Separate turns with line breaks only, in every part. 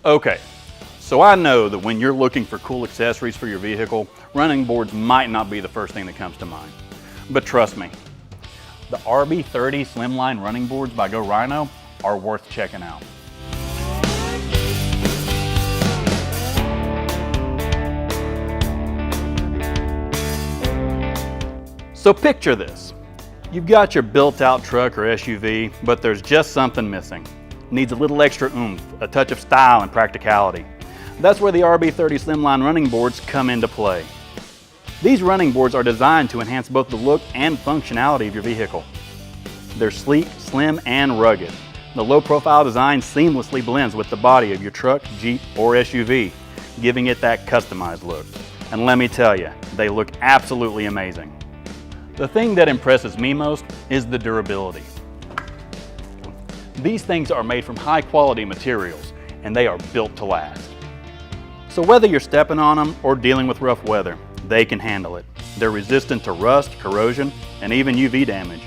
Okay, so I know that when you're looking for cool accessories for your vehicle, running boards might not be the first thing that comes to mind. But trust me, the RB30 Slimline running boards by Rhino are worth checking out. So picture this. You've got your built-out truck or SUV, but there's just something missing. Needs a little extra oomph, a touch of style and practicality. That's where the RB30 Slimline running boards come into play. These running boards are designed to enhance both the look and functionality of your vehicle. They're sleek, slim, and rugged. The low-profile design seamlessly blends with the body of your truck, Jeep, or SUV, giving it that customized look. And let me tell you, they look absolutely amazing. The thing that impresses me most is the durability. These things are made from high-quality materials, and they are built to last. So whether you're stepping on them or dealing with rough weather, they can handle it. They're resistant to rust, corrosion, and even UV damage.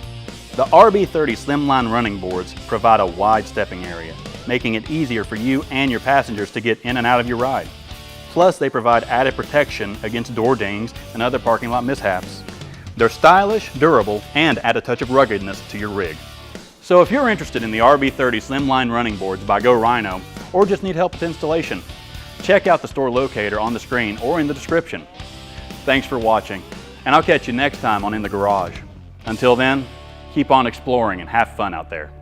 The RB30 Slimline running boards provide a wide stepping area, making it easier for you and your passengers to get in and out of your ride. Plus, they provide added protection against door dings and other parking lot mishaps. They're stylish, durable, and add a touch of ruggedness to your rig. So if you're interested in the RB30 Slimline running boards by Rhino, or just need help with installation, check out the store locator on the screen or in the description. Thanks for watching, and I'll catch you next time on In the Garage. Until then, keep on exploring and have fun out there.